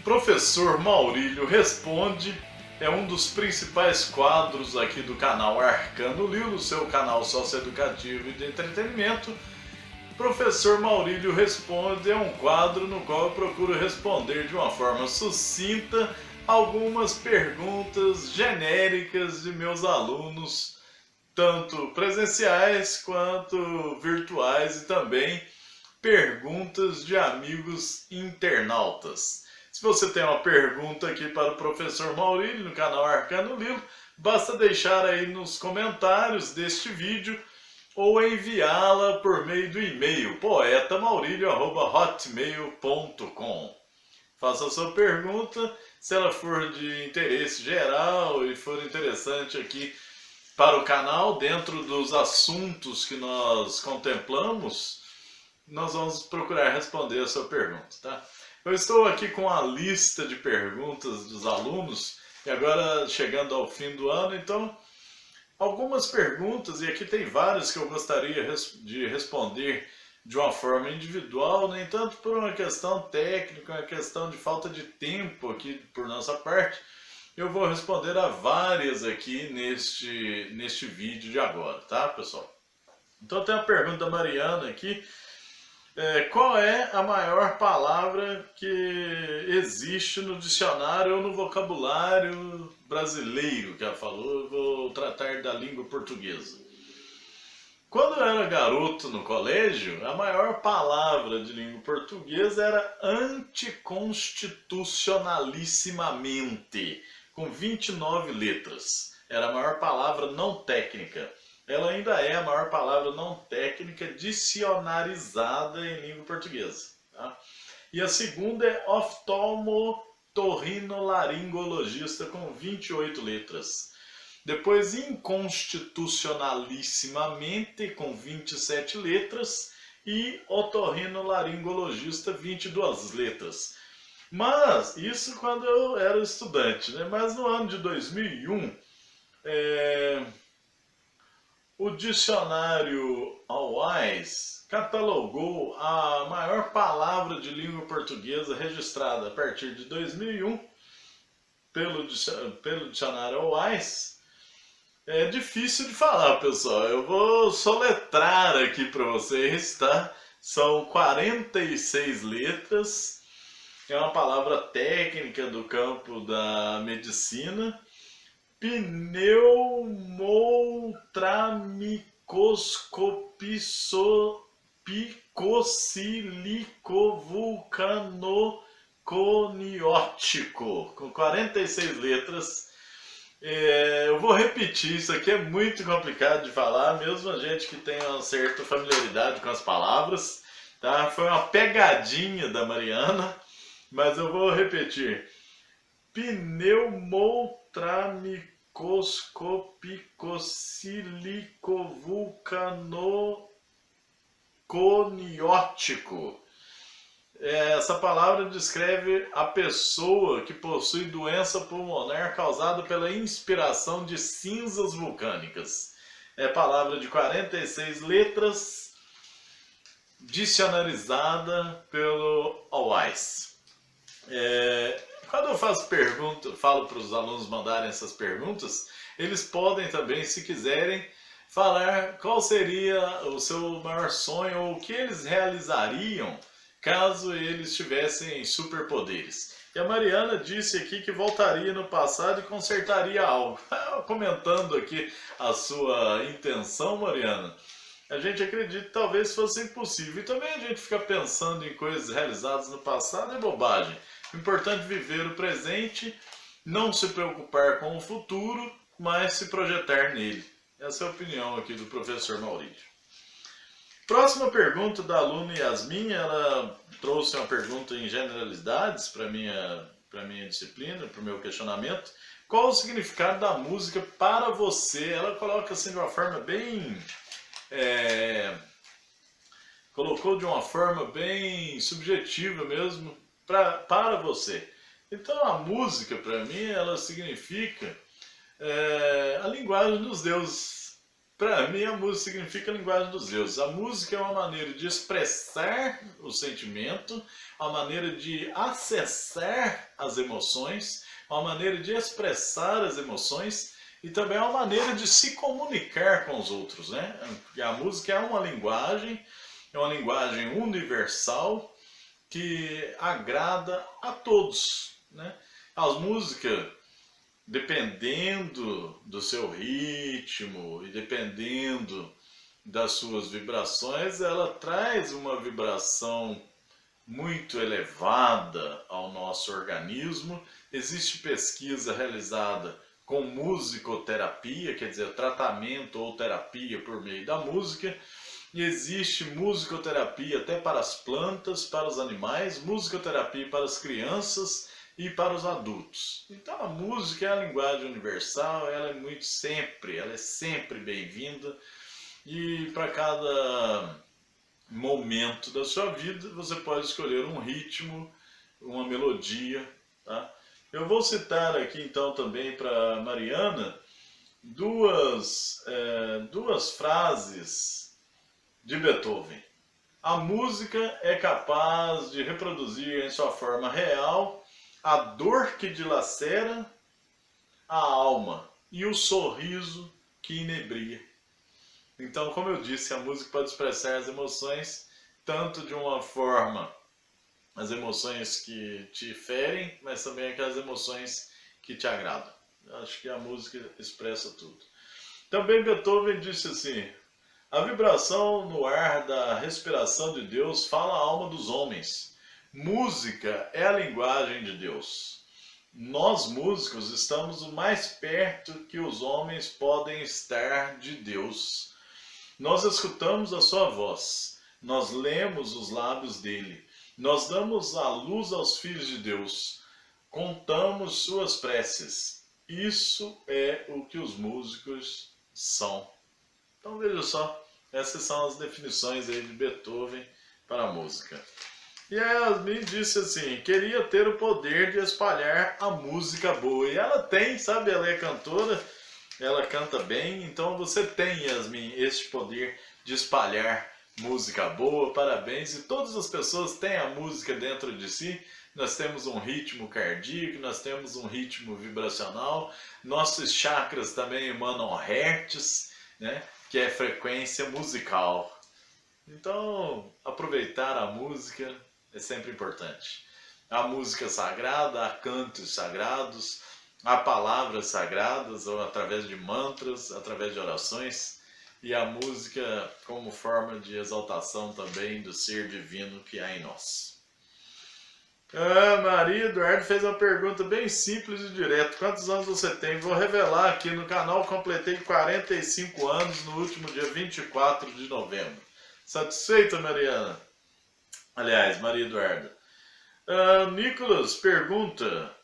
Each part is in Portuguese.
Professor Maurílio Responde é um dos principais quadros aqui do canal Arcano Lilo, seu canal socioeducativo e de entretenimento. Professor Maurílio Responde é um quadro no qual eu procuro responder de uma forma sucinta algumas perguntas genéricas de meus alunos, tanto presenciais quanto virtuais, e também perguntas de amigos internautas. Se você tem uma pergunta aqui para o professor Maurílio no canal Arcano Lilo, basta deixar aí nos comentários deste vídeo ou enviá-la por meio do e-mail poetamaurilio@hotmail.com. Faça a sua pergunta, se ela for de interesse geral e for interessante aqui para o canal, dentro dos assuntos que nós contemplamos, nós vamos procurar responder a sua pergunta, tá? Eu estou aqui com a lista de perguntas dos alunos, e agora chegando ao fim do ano, então algumas perguntas, e aqui tem várias que eu gostaria de responder de uma forma individual, nem tanto por uma questão técnica, uma questão de falta de tempo aqui por nossa parte. Eu vou responder a várias aqui neste vídeo de agora, tá, pessoal? Então tem uma pergunta da Mariana aqui. Qual é a maior palavra que existe no dicionário ou no vocabulário brasileiro, que ela falou? Eu vou tratar da língua portuguesa. Quando eu era garoto no colégio, a maior palavra de língua portuguesa era anticonstitucionalissimamente, com 29 letras. Era a maior palavra não técnica. Ela ainda é a maior palavra não técnica dicionarizada em língua portuguesa. Tá? E a segunda é oftalmotorrinolaringologista, com 28 letras. Depois, inconstitucionalissimamente, com 27 letras. E otorrinolaringologista, 22 letras. Mas, isso quando eu era estudante, né? Mas no ano de 2001... o dicionário Allwise catalogou a maior palavra de língua portuguesa registrada a partir de 2001 pelo dicionário Allwise. É difícil de falar, pessoal. Eu vou soletrar aqui para vocês, tá? São 46 letras. É uma palavra técnica do campo da medicina. Pneumotramicoscopissolicovulcanoconiótico, com 46 letras. Eu vou repetir, isso aqui é muito complicado de falar, mesmo a gente que tem uma certa familiaridade com as palavras, tá? Foi uma pegadinha da Mariana, mas eu vou repetir. Pneumotramicoscopissolicovulcanoconiótico. Essa palavra descreve a pessoa que possui doença pulmonar causada pela inspiração de cinzas vulcânicas. É palavra de 46 letras, dicionarizada pelo Allwise. Quando eu faço pergunta, falo para os alunos mandarem essas perguntas, eles podem também, se quiserem, falar qual seria o seu maior sonho ou o que eles realizariam caso eles tivessem superpoderes. E a Mariana disse aqui que voltaria no passado e consertaria algo. Comentando aqui a sua intenção, Mariana, a gente acredita que talvez fosse impossível. E também a gente fica pensando em coisas realizadas no passado é bobagem. O importante é viver o presente, não se preocupar com o futuro, mas se projetar nele. Essa é a opinião aqui do professor Maurílio. Próxima pergunta da aluna Yasmin. Ela trouxe uma pergunta em generalidades para minha disciplina, para o meu questionamento. Qual o significado da música para você? Ela coloca assim de uma forma bem... colocou de uma forma bem subjetiva mesmo, para você. Então a música para mim ela significa a linguagem dos deuses. Para mim, a música significa a linguagem dos deuses. A música é uma maneira de expressar o sentimento, uma maneira de acessar as emoções, uma maneira de expressar as emoções e também é uma maneira de se comunicar com os outros, né? A música é uma linguagem universal que agrada a todos, né? As músicas, dependendo do seu ritmo e dependendo das suas vibrações, ela traz uma vibração muito elevada ao nosso organismo. Existe pesquisa realizada com musicoterapia, quer dizer, tratamento ou terapia por meio da música. E existe musicoterapia até para as plantas, para os animais, musicoterapia para as crianças e para os adultos. Então a música é a linguagem universal, ela é sempre bem-vinda e para cada momento da sua vida você pode escolher um ritmo, uma melodia, tá? Eu vou citar aqui então também para Mariana duas frases de Beethoven. A música é capaz de reproduzir em sua forma real a dor que dilacera a alma e o sorriso que inebria. Então, como eu disse, a música pode expressar as emoções, tanto de uma forma, as emoções que te ferem, mas também aquelas emoções que te agradam. Eu acho que a música expressa tudo. Também Beethoven disse assim: a vibração no ar da respiração de Deus fala a alma dos homens. Música é a linguagem de Deus. Nós, músicos, estamos o mais perto que os homens podem estar de Deus. Nós escutamos a sua voz, nós lemos os lábios dele, nós damos a luz aos filhos de Deus, contamos suas preces. Isso é o que os músicos são. Então veja só, essas são as definições aí de Beethoven para a música. E a Yasmin disse assim: queria ter o poder de espalhar a música boa. E ela tem, sabe? Ela é cantora, ela canta bem. Então você tem, Yasmin, este poder de espalhar música boa. Parabéns. E todas as pessoas têm a música dentro de si. Nós temos um ritmo cardíaco, nós temos um ritmo vibracional. Nossos chakras também emanam hertz, né? Que é frequência musical. Então, aproveitar a música é sempre importante. A música sagrada, há cantos sagrados, há palavras sagradas, ou através de mantras, através de orações, e a música como forma de exaltação também do ser divino que há em nós. Maria Eduardo fez uma pergunta bem simples e direta. Quantos anos você tem? Vou revelar aqui no canal. Completei 45 anos no último dia 24 de novembro. Satisfeita, Mariana? Aliás, Maria Eduarda. Nicolas pergunta: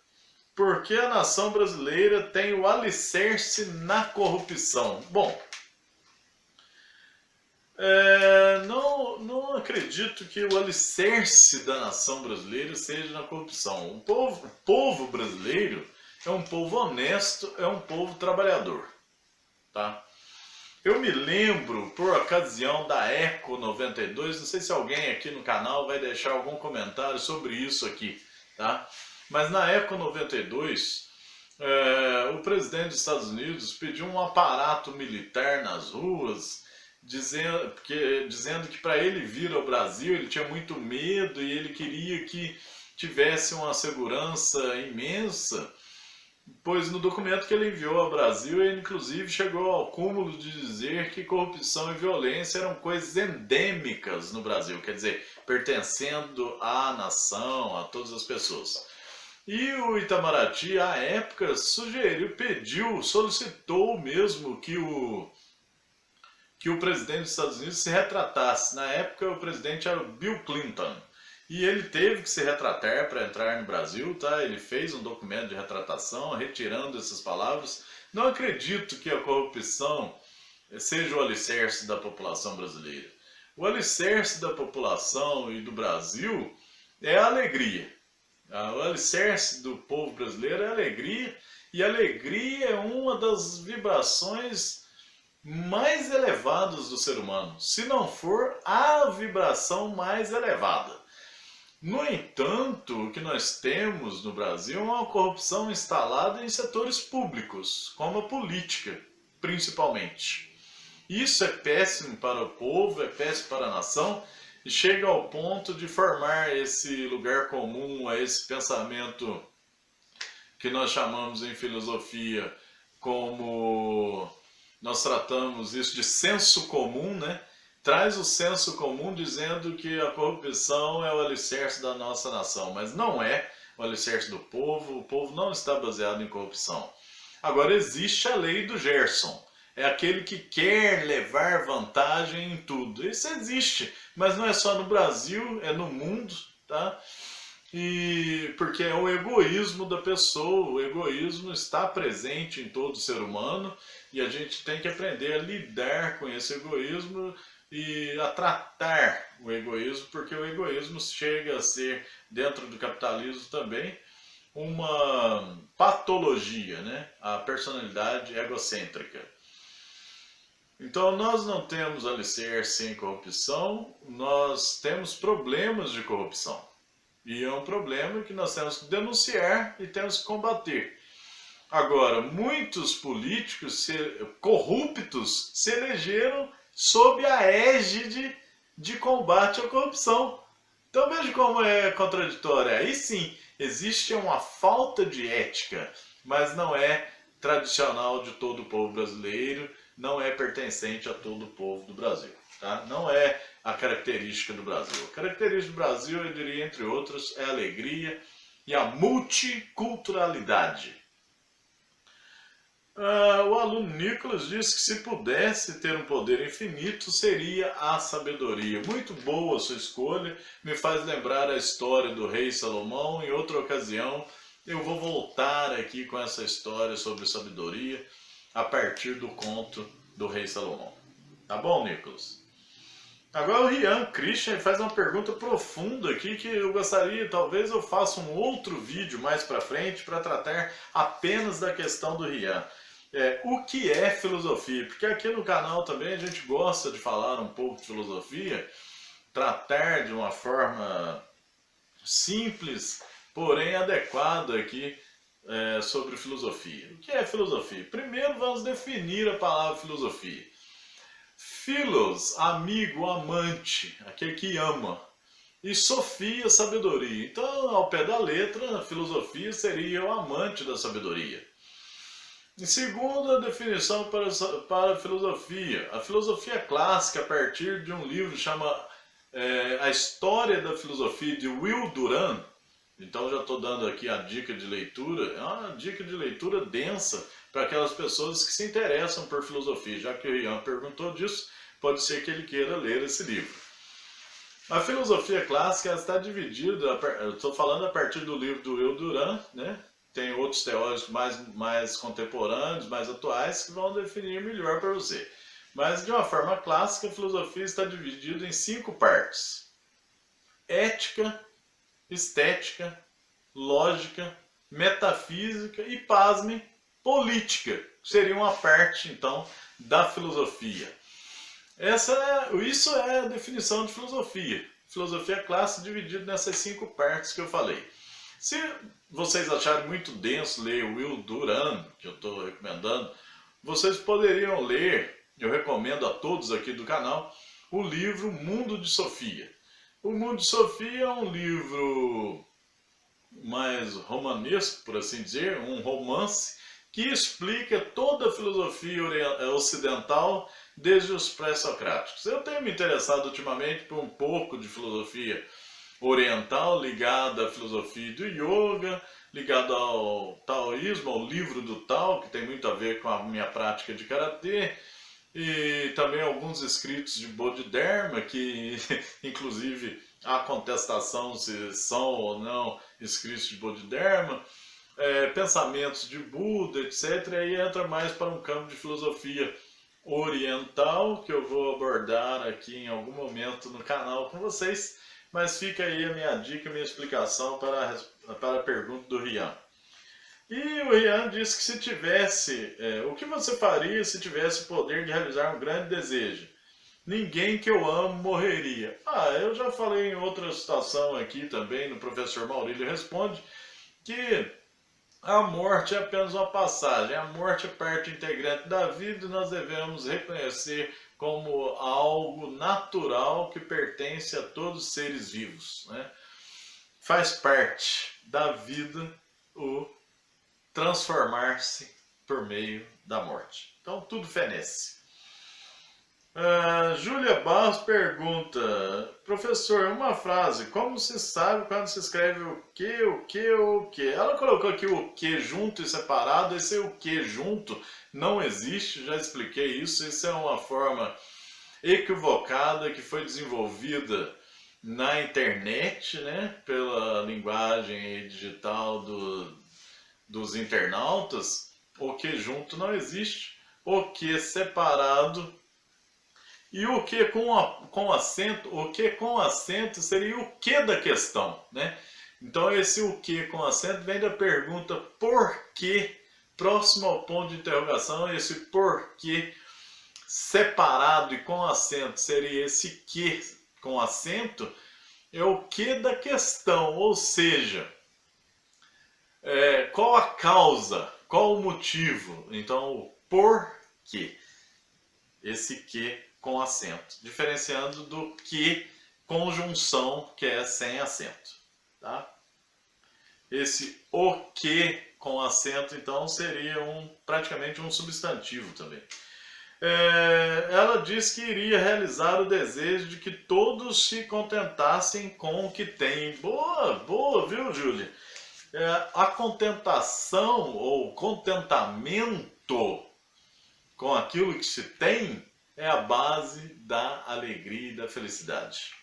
por que a nação brasileira tem o alicerce na corrupção? Bom, não acredito que o alicerce da nação brasileira seja na corrupção. O povo brasileiro é um povo honesto, é um povo trabalhador, tá? Eu me lembro, por ocasião da Eco 92, não sei se alguém aqui no canal vai deixar algum comentário sobre isso aqui, tá? Mas na Eco 92, o presidente dos Estados Unidos pediu um aparato militar nas ruas, dizendo que para ele vir ao Brasil ele tinha muito medo e ele queria que tivesse uma segurança imensa. Pois no documento que ele enviou ao Brasil, ele inclusive chegou ao cúmulo de dizer que corrupção e violência eram coisas endêmicas no Brasil, quer dizer, pertencendo à nação, a todas as pessoas. E o Itamaraty, à época, solicitou mesmo que o presidente dos Estados Unidos se retratasse. Na época, o presidente era o Bill Clinton. E ele teve que se retratar para entrar no Brasil, tá? Ele fez um documento de retratação, retirando essas palavras. Não acredito que a corrupção seja o alicerce da população brasileira. O alicerce da população e do Brasil é a alegria. O alicerce do povo brasileiro é a alegria, e a alegria é uma das vibrações mais elevados do ser humano, se não for a vibração mais elevada. No entanto, o que nós temos no Brasil é uma corrupção instalada em setores públicos, como a política, principalmente. Isso é péssimo para o povo, é péssimo para a nação, e chega ao ponto de formar esse lugar comum, esse pensamento que nós chamamos em filosofia como... Nós tratamos isso de senso comum, né? Traz o senso comum dizendo que a corrupção é o alicerce da nossa nação, mas não é o alicerce do povo, o povo não está baseado em corrupção. Agora, existe a lei do Gerson, é aquele que quer levar vantagem em tudo. Isso existe, mas não é só no Brasil, é no mundo, tá? E porque é o egoísmo da pessoa, o egoísmo está presente em todo ser humano e a gente tem que aprender a lidar com esse egoísmo e a tratar o egoísmo, porque o egoísmo chega a ser, dentro do capitalismo também, uma patologia, né? A personalidade egocêntrica. Então nós não temos alicerce em corrupção, nós temos problemas de corrupção. E é um problema que nós temos que denunciar e temos que combater. Agora, muitos políticos corruptos se elegeram sob a égide de combate à corrupção. Então veja como é contraditório. Aí sim, existe uma falta de ética, mas não é tradicional de todo o povo brasileiro, não é pertencente a todo o povo do Brasil. Tá? Não é a característica do Brasil. A característica do Brasil, eu diria, entre outros, é a alegria e a multiculturalidade. O aluno Nicolas disse que se pudesse ter um poder infinito, seria a sabedoria. Muito boa a sua escolha, me faz lembrar a história do rei Salomão. Em outra ocasião, eu vou voltar aqui com essa história sobre sabedoria a partir do conto do rei Salomão. Tá bom, Nicolas? Agora o Rian Christian faz uma pergunta profunda aqui que eu gostaria, talvez eu faça um outro vídeo mais para frente para tratar apenas da questão do Rian. O que é filosofia? Porque aqui no canal também a gente gosta de falar um pouco de filosofia, tratar de uma forma simples, porém adequada aqui sobre filosofia. O que é filosofia? Primeiro vamos definir a palavra filosofia. Philos, amigo, amante, aquele que ama. E sofia, sabedoria. Então, ao pé da letra, a filosofia seria o amante da sabedoria. E segunda definição para a filosofia. A filosofia clássica, a partir de um livro que chama A História da Filosofia, de Will Durant. Então, já estou dando aqui a dica de leitura. É uma dica de leitura densa para aquelas pessoas que se interessam por filosofia. Já que o Ian perguntou disso, pode ser que ele queira ler esse livro. A filosofia clássica está dividida, estou falando a partir do livro do Will Durant, né? Tem outros teóricos mais contemporâneos, mais atuais, que vão definir melhor para você. Mas, de uma forma clássica, a filosofia está dividida em 5 partes. Ética, estética, lógica, metafísica e, pasme, política. Seria uma parte, então, da filosofia. Isso é a definição de filosofia. Filosofia clássica dividida nessas 5 partes que eu falei. Se vocês acharem muito denso ler o Will Durant, que eu estou recomendando, vocês poderiam ler, eu recomendo a todos aqui do canal, o livro Mundo de Sofia. O Mundo de Sofia é um livro mais romanesco, por assim dizer, um romance, que explica toda a filosofia ocidental desde os pré-socráticos. Eu tenho me interessado ultimamente por um pouco de filosofia oriental, ligada à filosofia do yoga, ligada ao taoísmo, ao livro do Tao, que tem muito a ver com a minha prática de karatê, e também alguns escritos de Bodhidharma, que inclusive há contestação se são ou não escritos de Bodhidharma, pensamentos de Buda, etc. E aí entra mais para um campo de filosofia oriental, que eu vou abordar aqui em algum momento no canal com vocês, mas fica aí a minha dica, a minha explicação para a pergunta do Rian. E o Rian disse que se tivesse, o que você faria se tivesse o poder de realizar um grande desejo? Ninguém que eu amo morreria. Eu já falei em outra situação aqui também, no Professor Maurílio Responde, que a morte é apenas uma passagem. A morte é parte integrante da vida e nós devemos reconhecer como algo natural que pertence a todos os seres vivos, né? Faz parte da vida o transformar-se por meio da morte. Então tudo fenece. Júlia Barros pergunta: professor, uma frase, como se sabe quando se escreve o que ou o que? Ela colocou aqui o que junto e separado. Esse o que junto não existe, já expliquei isso. Isso é uma forma equivocada que foi desenvolvida na internet, né, pela linguagem digital dos internautas. O que junto não existe, o que separado. E o que com acento, o que com acento seria o que da questão, né? Então esse o que com acento vem da pergunta por que, próximo ao ponto de interrogação, esse por que separado e com acento seria esse que com acento, é o que da questão, ou seja, qual a causa, qual o motivo, então o porquê, esse que com acento, diferenciando do que conjunção, que é sem acento, tá? Esse o que com acento, então, seria praticamente um substantivo também. Ela diz que iria realizar o desejo de que todos se contentassem com o que têm. Boa, viu, Júlia? A contentação ou contentamento com aquilo que se tem é a base da alegria e da felicidade.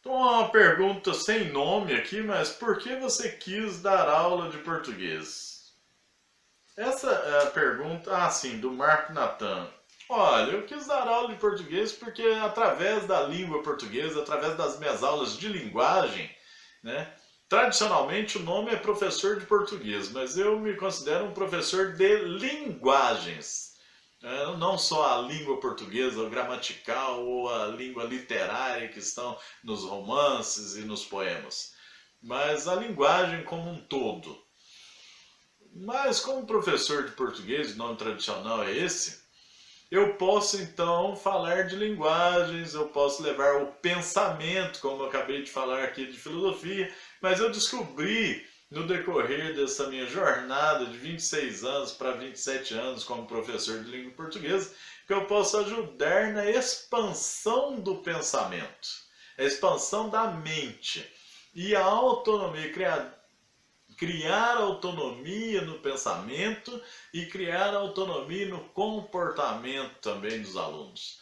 Uma pergunta sem nome aqui, mas por que você quis dar aula de português? Essa é a pergunta, sim, do Marco Natan. Olha, eu quis dar aula de português porque através da língua portuguesa, através das minhas aulas de linguagem, né? Tradicionalmente o nome é professor de português, mas eu me considero um professor de linguagens. Não só a língua portuguesa, o gramatical ou a língua literária que estão nos romances e nos poemas, mas a linguagem como um todo. Mas como professor de português, o nome tradicional é esse, eu posso então falar de linguagens, eu posso levar o pensamento, como eu acabei de falar aqui de filosofia, mas eu descobri no decorrer dessa minha jornada de 26 anos para 27 anos como professor de língua portuguesa, que eu posso ajudar na expansão do pensamento, a expansão da mente e a autonomia, criar autonomia no pensamento e criar autonomia no comportamento também dos alunos.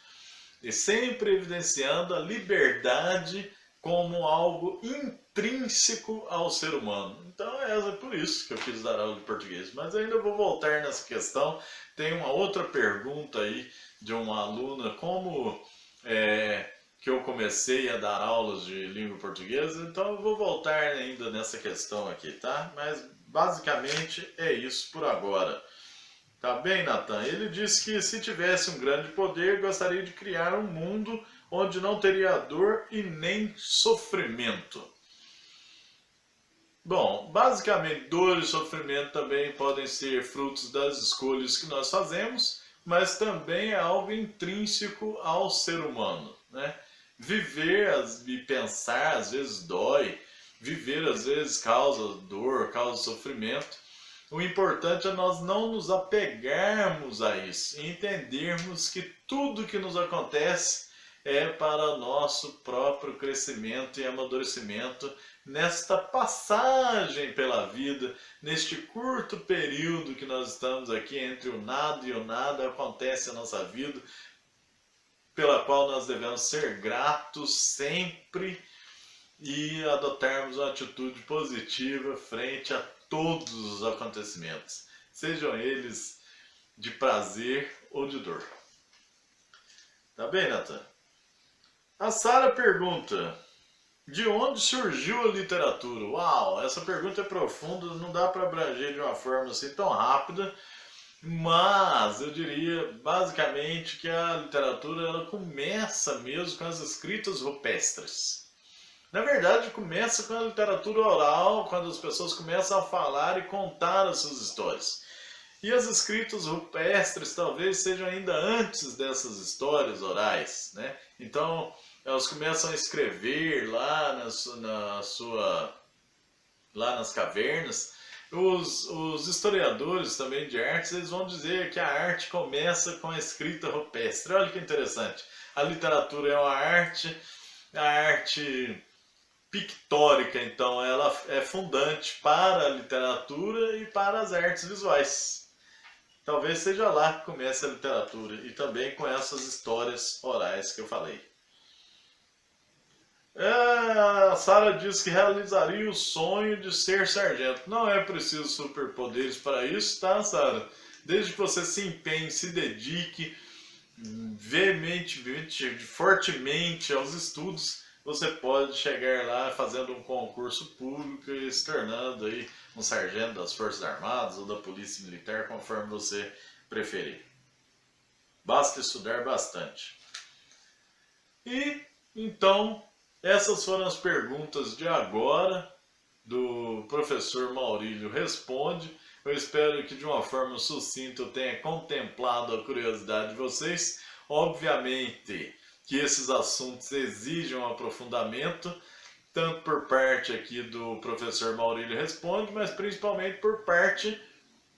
E sempre evidenciando a liberdade como algo intrínseco ao ser humano. Então é por isso que eu quis dar aula de português. Mas ainda vou voltar nessa questão. Tem uma outra pergunta aí de uma aluna, como que eu comecei a dar aulas de língua portuguesa, então eu vou voltar ainda nessa questão aqui, tá? Mas basicamente é isso por agora. Tá bem, Natan? Ele disse que se tivesse um grande poder, gostaria de criar um mundo onde não teria dor e nem sofrimento. Bom, basicamente dor e sofrimento também podem ser frutos das escolhas que nós fazemos, mas também é algo intrínseco ao ser humano, né? Viver e pensar às vezes dói, viver às vezes causa dor, causa sofrimento. O importante é nós não nos apegarmos a isso e entendermos que tudo que nos acontece é para nosso próprio crescimento e amadurecimento nesta passagem pela vida, neste curto período que nós estamos aqui entre o nada e o nada, acontece a nossa vida, pela qual nós devemos ser gratos sempre e adotarmos uma atitude positiva frente a todos os acontecimentos, sejam eles de prazer ou de dor. Tá bem, Nathan? A Sara pergunta: De onde surgiu a literatura? Uau, essa pergunta é profunda, não dá para abranger de uma forma assim tão rápida, mas eu diria basicamente que a literatura ela começa mesmo com as escritas rupestres. Na verdade, começa com a literatura oral, quando as pessoas começam a falar e contar as suas histórias. E as escritas rupestres talvez sejam ainda antes dessas histórias orais, né? Então, elas começam a escrever lá lá nas cavernas. Os historiadores também de artes, eles vão dizer que a arte começa com a escrita rupestre. Olha que interessante. A literatura é uma arte, a arte pictórica, então, ela é fundante para a literatura e para as artes visuais. Talvez seja lá que comece a literatura e também com essas histórias orais que eu falei. A Sara diz que realizaria o sonho de ser sargento. Não é preciso superpoderes para isso, tá, Sara? Desde que você se empenhe, se dedique veementemente, fortemente aos estudos, você pode chegar lá fazendo um concurso público e se tornando aí um sargento das Forças Armadas ou da Polícia Militar, conforme você preferir. Basta estudar bastante. E então, essas foram as perguntas de agora do professor Maurílio Responde. Eu espero que de uma forma sucinta eu tenha contemplado a curiosidade de vocês. Obviamente que esses assuntos exigem um aprofundamento, tanto por parte aqui do professor Maurílio Responde, mas principalmente por parte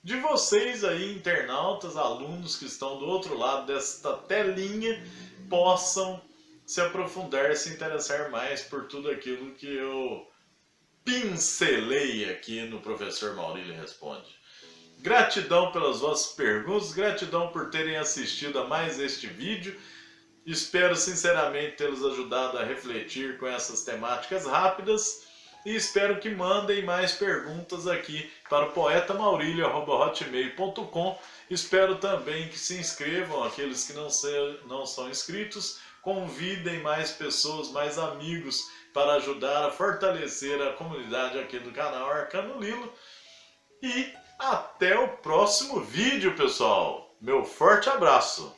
de vocês aí, internautas, alunos que estão do outro lado desta telinha, possam se aprofundar, se interessar mais por tudo aquilo que eu pincelei aqui no professor Maurílio Responde. Gratidão pelas vossas perguntas, gratidão por terem assistido a mais este vídeo. Espero sinceramente tê-los ajudado a refletir com essas temáticas rápidas e espero que mandem mais perguntas aqui para o poetamaurilio@hotmail.com. Espero também que se inscrevam aqueles que não são inscritos, convidem mais pessoas, mais amigos para ajudar a fortalecer a comunidade aqui do canal Arcano Lilo. E até o próximo vídeo, pessoal. Meu forte abraço.